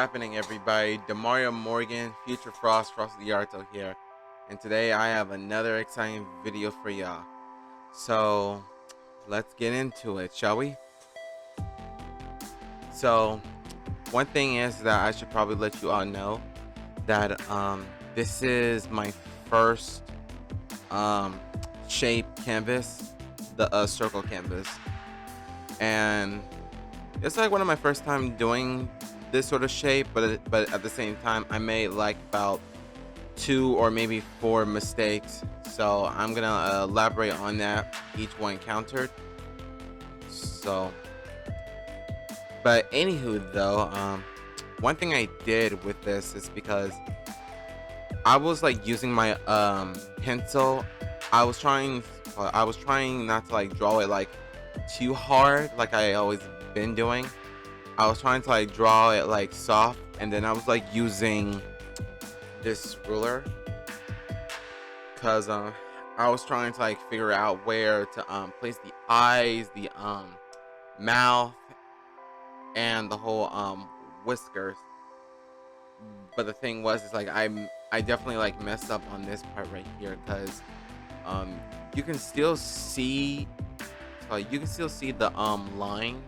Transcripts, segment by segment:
happening, everybody? Demario Morgan, Future Frost, Frost Liarto here, and today I have another exciting video for y'all. So let's get into it, shall we? So one thing is that I should probably let you all know that this is my first um, shape canvas, the circle canvas, and it's like one of my first time doing this sort of shape, but at the same time I made like about 2 or maybe 4 mistakes, so I'm gonna elaborate on that, each one countered. So but anywho though, one thing I did with this is because I was like using my pencil. I was trying not to like draw it like too hard like I always been doing. I was trying to like draw it like soft, and then I was like using this ruler because I was trying to like figure out where to place the eyes, the mouth, and the whole whiskers. But the thing was, is like I definitely like messed up on this part right here because um you can still see, like you can still see the lines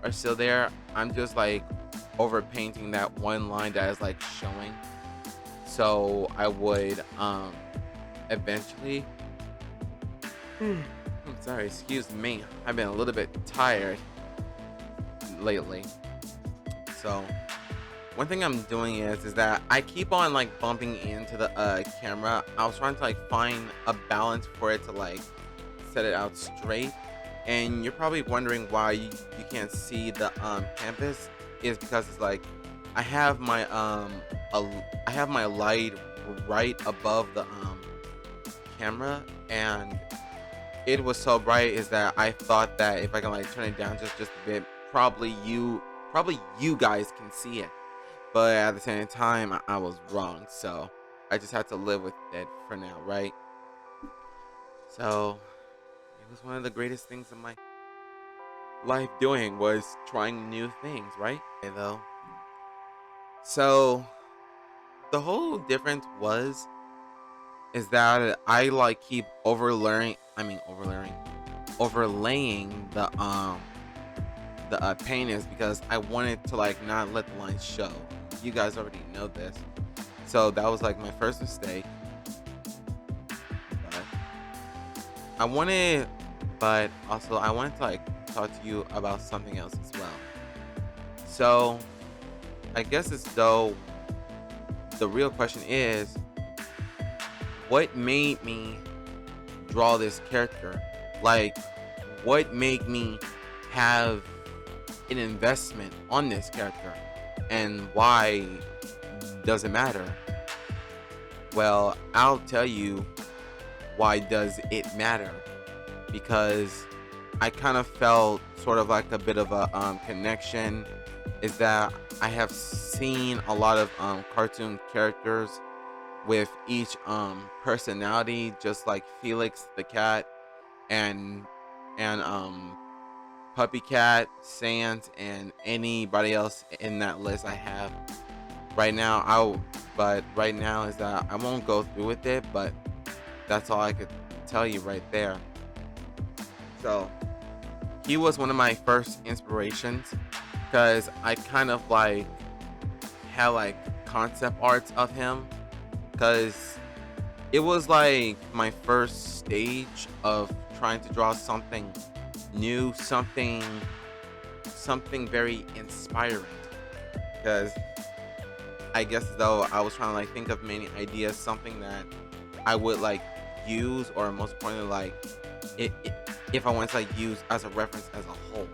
are still there. I'm just like over painting that one line that is like showing. So I would eventually I'm sorry, excuse me. I've been a little bit tired lately. So one thing I'm doing is that I keep on like bumping into the camera. I was trying to like find a balance for it to like set it out straight. And you're probably wondering why you can't see the canvas, is because it's like I have my I have my light right above the camera, and it was so bright is that I thought that if I can like turn it down just a bit, probably you guys can see it. But at the same time, I was wrong, so I just had to live with it for now, right? So it was one of the greatest things in my life doing, was trying new things, right? Okay, though. So the whole difference was is that I like keep overlaying the paintings because I wanted to like not let the lines show. You guys already know this. So that was like my first mistake. But I wanted but also I wanted to like talk to you about something else as well. So I guess it's though the real question is, what made me draw this character? Like, what made me have an investment on this character? And why does it matter? Well, I'll tell you why does it matter. Because I kind of felt sort of like a bit of a connection, is that I have seen a lot of cartoon characters with each personality, just like Felix the cat, and Puppy Cat, Sans, and anybody else in that list I have right now. But right now is that I won't go through with it, but that's all I could tell you right there. So he was one of my first inspirations because I kind of like had like concept arts of him, because it was like my first stage of trying to draw something new, something very inspiring. Because I guess though I was trying to like think of many ideas, something that I would like use, or most importantly like it if I want to like use as a reference as a whole.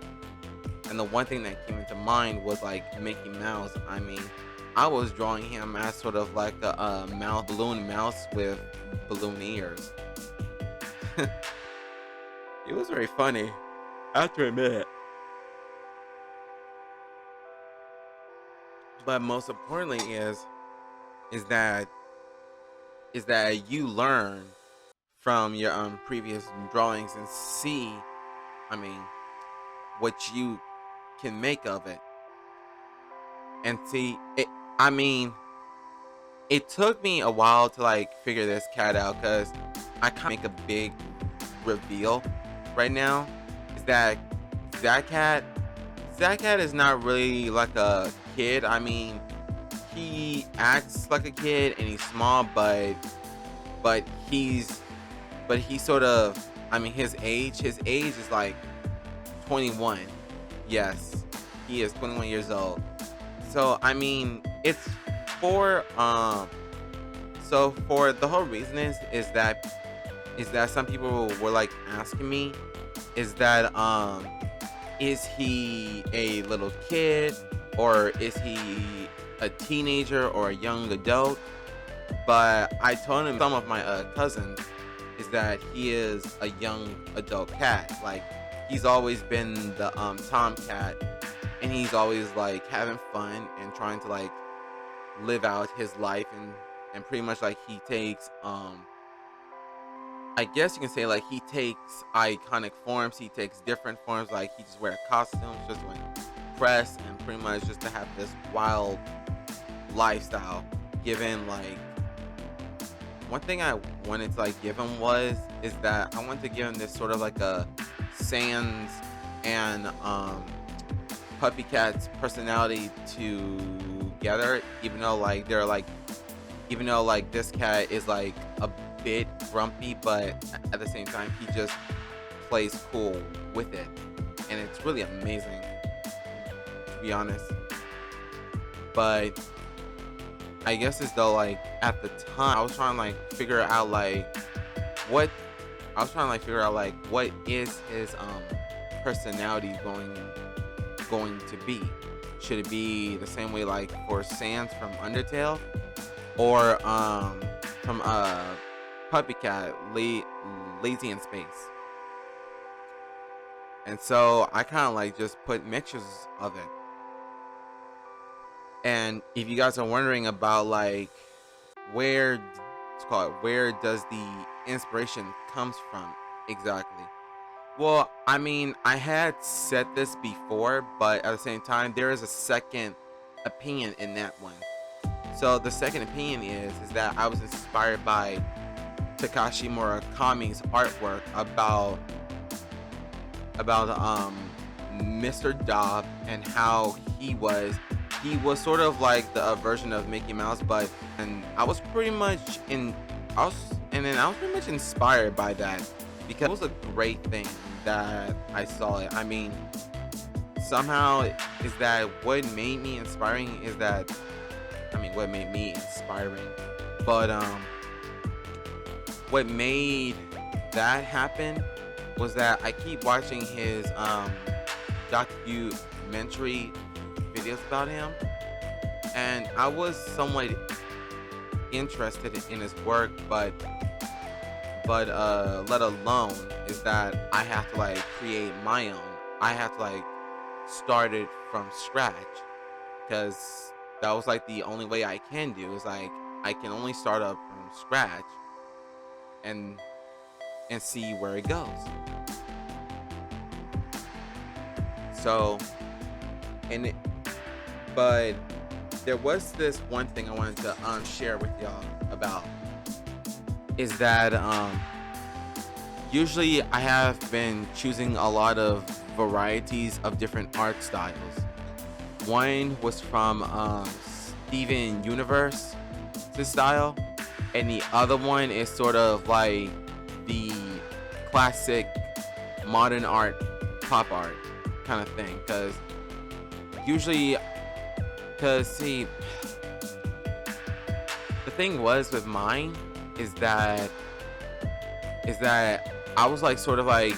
And the one thing that came into mind was like Mickey Mouse. I mean, I was drawing him as sort of like a balloon mouse with balloon ears. It was very funny, I have to admit. But most importantly is that you learn from your previous drawings and see, I mean, what you can make of it. And see it, I mean, it took me a while to like figure this cat out because I kind of make a big reveal right now. Is that that cat? That cat is not really like a kid. I mean, he acts like a kid and he's small, but he's he's sort of. I mean, his age is like 21. Yes, he is 21 years old. So I mean, it's for so for the whole reason is that some people were like asking me is that is he a little kid or is he a teenager or a young adult? But I told him some of my cousins is that he is a young adult cat. Like he's always been the tomcat, and he's always like having fun and trying to like live out his life and pretty much like he takes I guess you can say like he takes iconic forms, he takes different forms, like he just wear costumes just to impress and pretty much just to have this wild lifestyle. Given like one thing I wanted to like give him was is that I wanted to give him this sort of like a Sans and Puppy Cat's personality together, even though like they're like even though like this cat is like a bit grumpy, but at the same time he just plays cool with it, and it's really amazing to be honest. But I guess as though like at the time I was trying to like figure out like what what is his personality going to be. Should it be the same way like for Sans from Undertale, or from Puppy Cat, Lazy in Space? And so I kind of like just put mixtures of it. And if you guys are wondering about like where where does the inspiration comes from exactly? Well, I mean, I had said this before, but at the same time, there is a second opinion in that one. So the second opinion is that I was inspired by Takashi Murakami's artwork about Mr. Dobb, and how he was sort of like the version of Mickey Mouse, but and I was pretty much I was pretty much inspired by that because it was a great thing that I saw it. I mean, somehow is that what made me inspiring is that what made me inspiring, but what made that happen was that I keep watching his documentary videos about him, and I was somewhat interested in his work, but let alone is that I have to like create my own. I have to like start it from scratch, because that was like the only way I can do is like I can only start up from scratch and see where it goes. So, but there was this one thing I wanted to share with y'all about is that usually I have been choosing a lot of varieties of different art styles. One was from Steven Universe's style, and the other one is sort of like the classic modern art, pop art kind of thing. Because usually, see, the thing was with mine is that I was like sort of like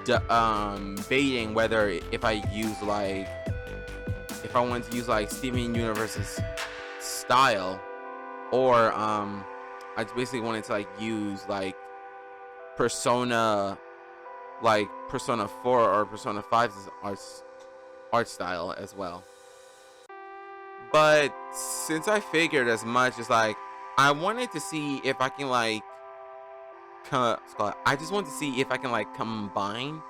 debating whether if I wanted to use like Steven Universe's style, or I just basically wanted to like use like Persona 4 or Persona 5's art style as well. But since I figured as much, as like I wanted to see if I can like I just want to see if I can like combine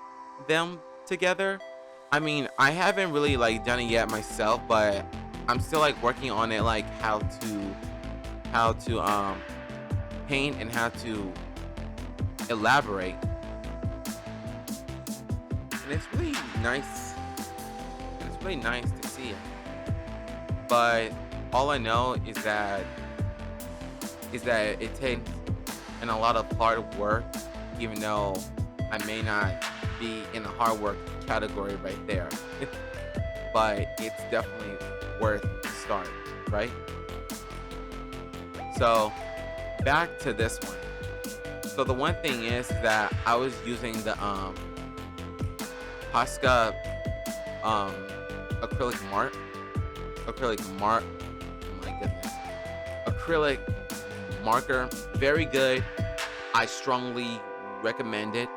them together. I mean, I haven't really like done it yet myself, but I'm still like working on it, like how to paint and how to elaborate, and it's really nice. And it's really nice to see it. But all I know is that it takes and a lot of hard work, even though I may not be in the hard work category right there. But it's definitely worth the start, right? So back to this one. So the one thing is that I was using the Posca um acrylic mark oh my goodness, acrylic marker, very good. I strongly recommend it,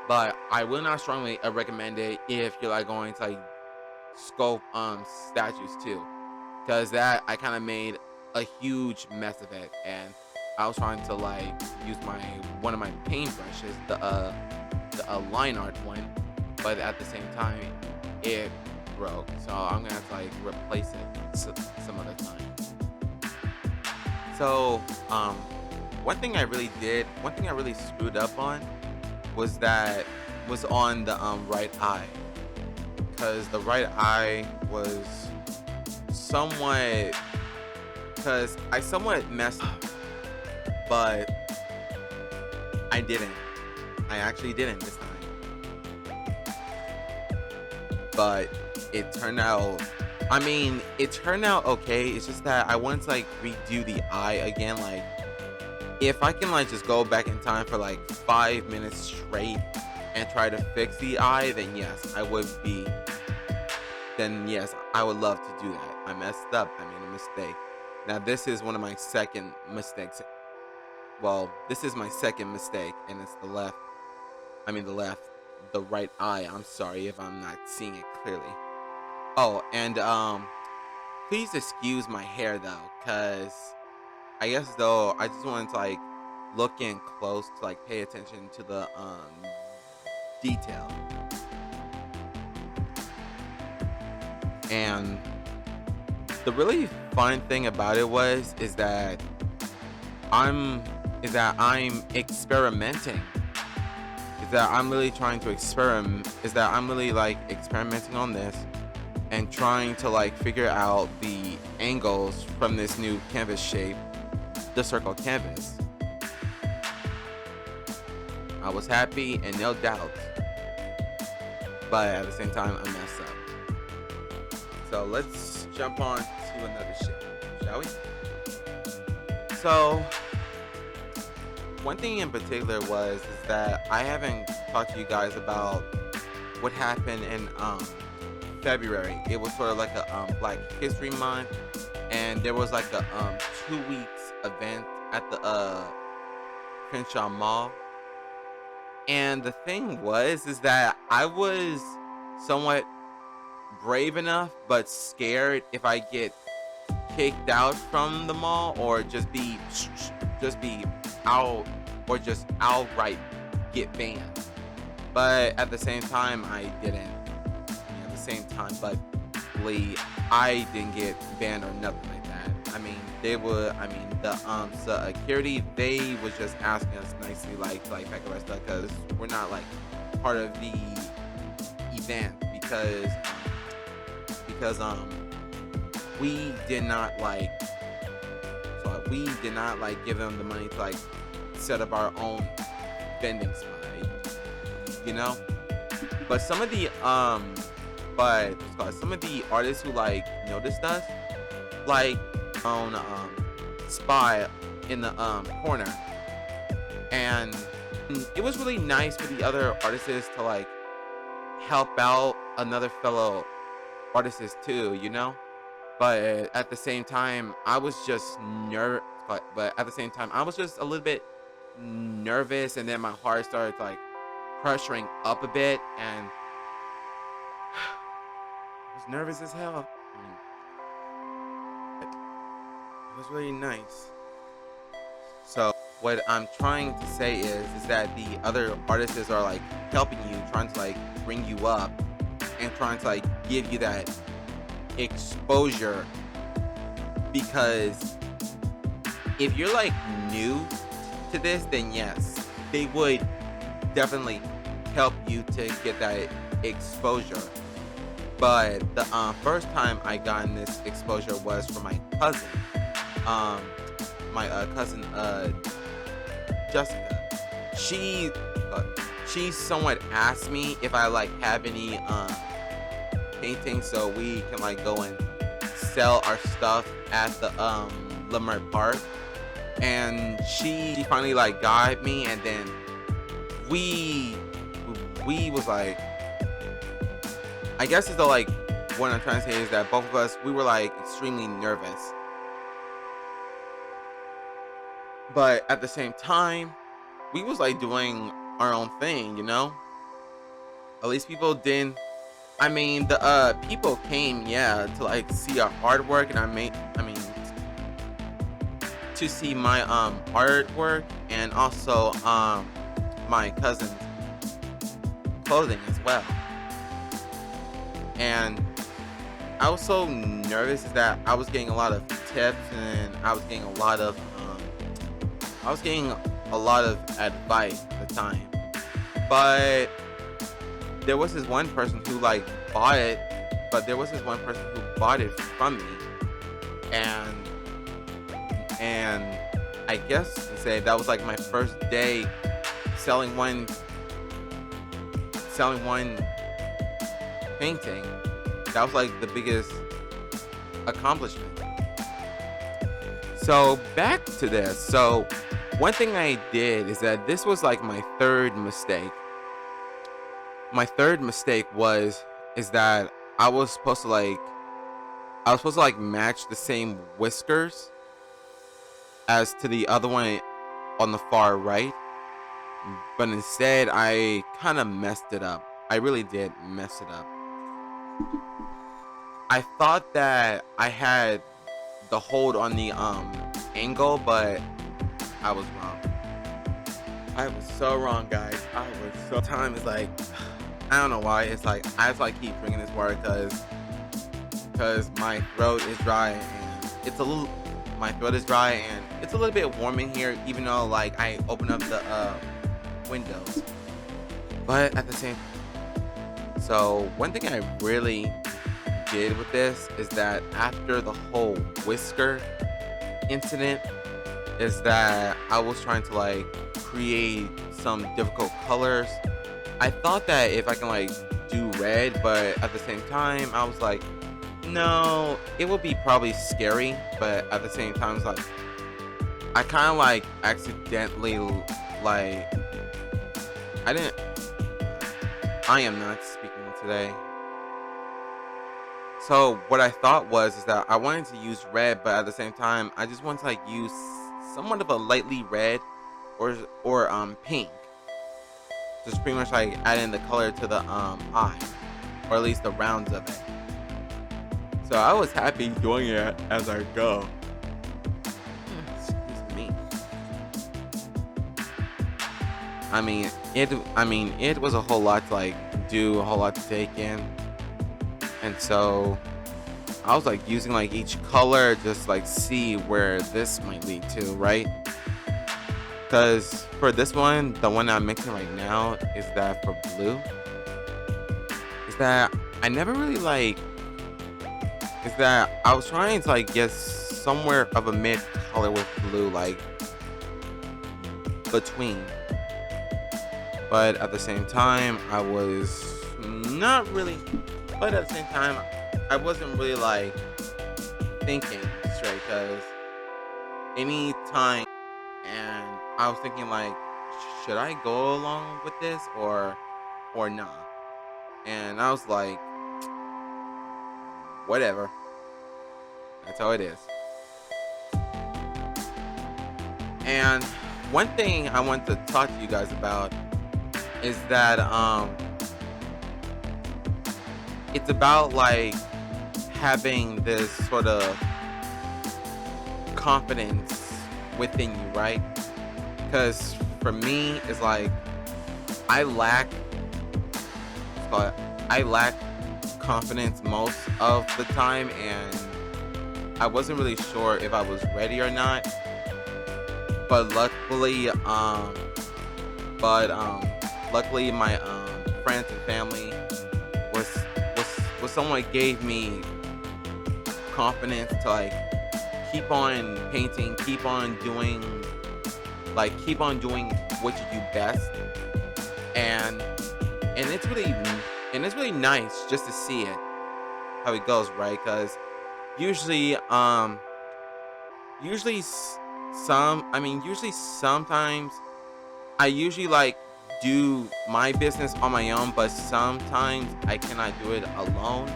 but I will not strongly recommend it if you're like going to like sculpt statues too, because that I kind of made a huge mess of it, and I was trying to like use my one of my paintbrushes, the line art one, but at the same time it broke, so I'm gonna have to like replace it some other time. So one thing I really screwed up on was on the right eye, because the right eye was somewhat because I somewhat messed up, but I didn't. I actually didn't this time. But it turned out, it turned out okay. It's just that I wanted to like redo the eye again. Like, if I can like just go back in time for like 5 minutes straight and try to fix the eye, then yes, I would love to do that. I messed up. I made a mistake. Now this is one of my second mistakes. Well, this is my second mistake, and it's the left. The right eye. I'm sorry if I'm not seeing it clearly. Oh, and please excuse my hair though, cause I guess though I just wanted to like look in close to like pay attention to the detail. And the really fun thing about it I'm I'm experimenting. Is that I'm really trying to experiment. Is that I'm really like experimenting on this and trying to like figure out the angles from this new canvas shape, the circle canvas. I was happy and no doubt, but at the same time I messed up. So let's jump on to another shape, shall we? So one thing in particular is that I haven't talked to you guys about what happened in February. It was sort of like a Black History Month, and there was like a 2 weeks event at the Crenshaw Mall. And the thing is that I was somewhat brave enough but scared if I get kicked out from the mall, or just be out, or just outright get banned. But at the same time I didn't. At the same time, but I didn't get banned or nothing like that. The security, they was just asking us nicely like pack our stuff, because we're not like part of the event, because we did not like give them the money to like set up our own vending spot, you know. But some of the artists who like noticed us, like on spot in the corner, and it was really nice for the other artists to like help out another fellow artists too, you know. But at the same time I was just a little bit nervous, and then my heart started like pressuring up a bit, and I was nervous as hell. It was really nice. So what I'm trying to say is that the other artists are like helping you, trying to like bring you up, and trying to like give you that exposure because if you're like new to this, then yes, they would definitely help you to get that exposure. But the first time I got this exposure was from my cousin, um, my cousin Jessica. She uh, she somewhat asked me if I like have any paintings so we can like go and sell our stuff at the Lamar Park. And she finally like got me, and then we we was like, I guess it's the like what I'm trying to say is that both of us, we were like extremely nervous, but at the same time we was like doing our own thing, you know. At least people didn't. I mean, the people came, yeah, to like see our artwork, and I mean to see my artwork, and also my cousin's clothing as well. And I was so nervous is that I was getting a lot of tips, and I was getting a lot of advice at the time. But there was this one person who like bought it, but there was this one person who bought it from me, and and I guess to say that was like my first day selling one painting. That was like the biggest accomplishment. So back to this. So one thing I did is that this was like my third mistake. My third mistake is that I was supposed to like match the same whiskers as to the other one on the far right, but instead I kind of messed it up. I really did mess it up. I thought that I had the hold on the angle, but I was wrong. I was so wrong, guys. Time is like, I don't know why. It's like I have to like keep drinking this water because my throat is dry, and my throat is dry, and it's a little bit warm in here, even though like I open up the windows. But at the same, so one thing I really did with this is that after the whole whisker incident, is that I was trying to like create some difficult colors. I thought that if I can like do red, but at the same time I was like, no, it would be probably scary, but at the same time it's like I kind of like accidentally like I am not speaking today. So what I thought is that I wanted to use red, but at the same time I just wanted to like use somewhat of a lightly red or pink. Just pretty much like adding the color to the eye, or at least the rounds of it. So I was happy doing it as I go. Excuse me. I mean it was a whole lot to like do, a whole lot to take in. And so I was like using like each color, just like see where this might lead to, right? Because for this one, the one I'm mixing right now is that for blue. Is that I never really like. Is that I was trying to like get somewhere of a mid color with blue, like between. But at the same time, I was not really. But at the same time, I wasn't really like thinking straight, because any time, and I was thinking like, should I go along with this or not? And I was like, whatever. That's how it is. And one thing I want to talk to you guys about is that it's about like having this sort of confidence within you, right? Because for me, it's like I lack confidence most of the time, and I wasn't really sure if I was ready or not, but but luckily my friends and family was was someone gave me confidence to like keep on painting, keep on doing what you do best, and it's really nice just to see it how it goes, right? Because usually, usually usually sometimes I usually like do my business on my own, but sometimes I cannot do it alone.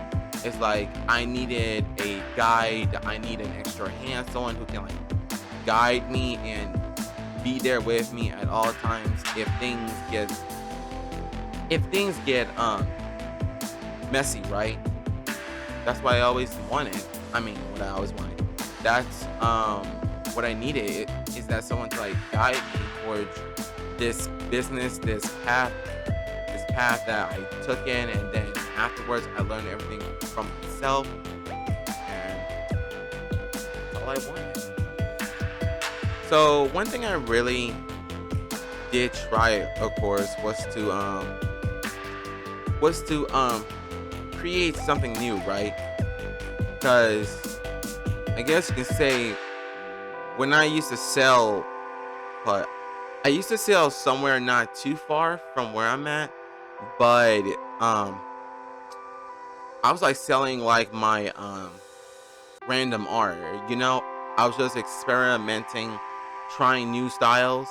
It's like I needed a guide, I need an extra hand, someone who can like guide me and be there with me at all times if things get messy, right? That's what I always wanted. What I always wanted. That's what I needed is that someone to like guide me towards this business, this path that I took in, and then afterwards I learned everything from myself, and that's all I wanted. So one thing I really did try, of course, was to create something new, right? Because I guess you can say when I used to sell, but I used to sell somewhere not too far from where I'm at, but I was like selling like my random art, you know? I was just experimenting, trying new styles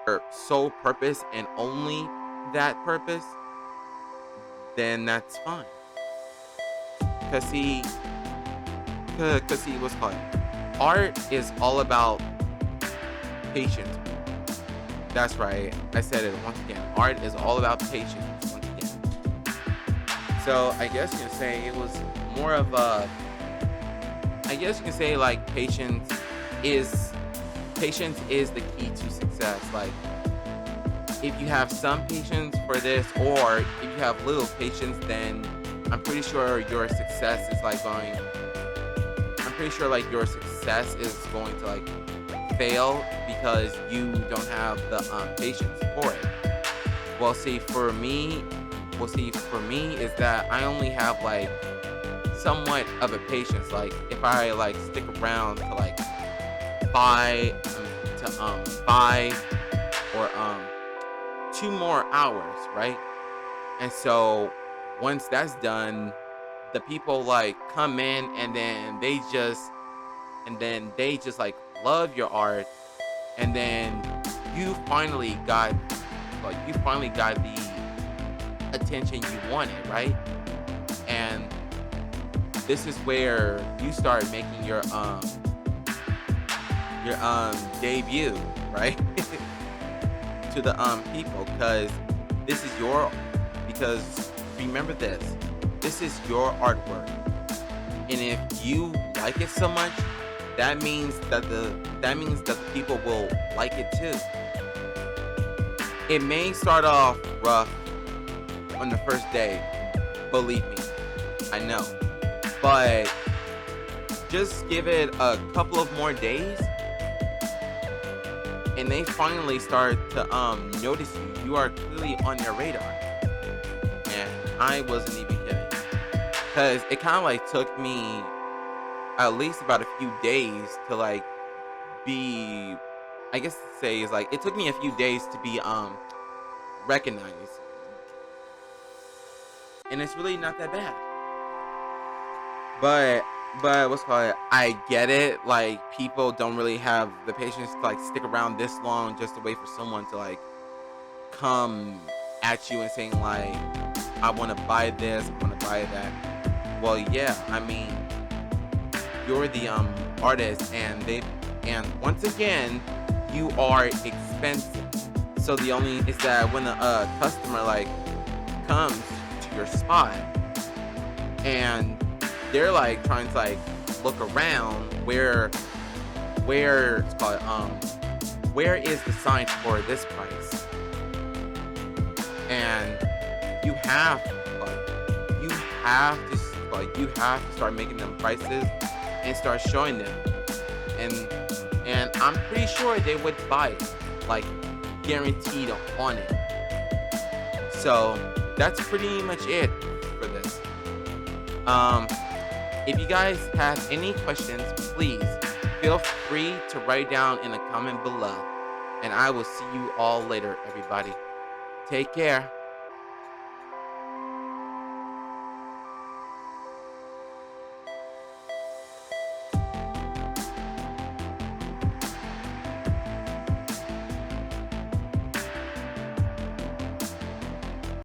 for sole purpose and only that purpose, then that's fine. Cause see what's called art is all about patience. That's right. I said it once again. Art is all about patience once again. So I guess you can say it was more of a I guess you can say like is patience is the key to success. Like if you have some patience for this or if you have little patience, then I'm pretty sure your success is like going to like fail because you don't have the patience for it. For me is that I only have like somewhat of a patience. Like if I like stick around to like five or 2 more hours, right? And so once that's done, the people like come in and then they just like love your art, and then you finally got the attention you wanted, right? And this is where you start making your debut, right? To the people, because remember this is your artwork, and if you like it so much, that means that the people will like it too. It may start off rough on the first day, believe me, I know, but just give it a couple of more days and they finally start to notice you. You are clearly on their radar. And I wasn't even kidding. Because it kind of like took me at least about a few days to like be, I guess to say is like, it took me a few days to be recognized. And it's really not that bad. But what's called, I get it. Like people don't really have the patience to like stick around this long just to wait for someone to like come at you and saying like, I want to buy this, I want to buy that. Well, yeah, I mean, you're the artist, and once again, you are expensive. So the only is that when a customer like comes to your spot and they're like trying to like look around where it's called where is the sign for this price, and you have to start making them prices and start showing them, and I'm pretty sure they would buy it, like guaranteed on it. So that's pretty much it for this. Um, if you guys have any questions, please feel free to write down in a comment below. And I will see you all later, everybody. Take care.